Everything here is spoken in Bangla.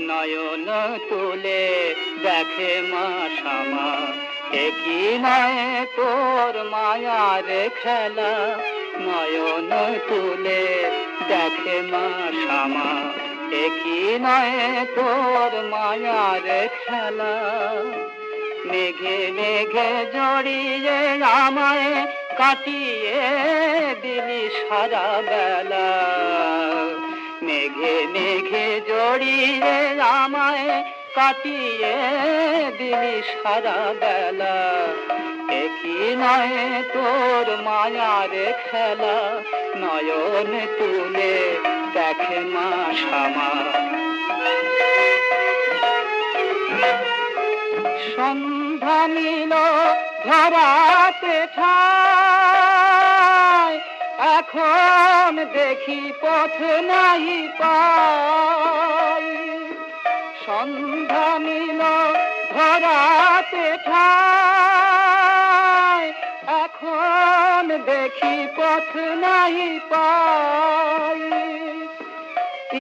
নয়ন তুলে দেখে মা শ্যামা, একই নয় তোর মায়ার খেলা। নয়ন তুলে দেখে মা শ্যামা, একই নয় তোর মায়ার খেলা। মেঘে মেঘে জড়িয়ে আমায় কাটিয়ে দিলি সারা বেলা। মেঘে মেঘে জড়িয়ে আমায় কাটিয়ে দিলি সারা বেলা। একই নয় তোর মায়ার খেলা। নয়ন তুলে দেখে মা শ্যামা। সন্ধ্যা নিল ধরাতে ঠায়, এখন দেখি পথ নাই পাই। সন্ধ্যা নিল ধরাতে ঠায়, এখন দেখি পথ নাই পাই।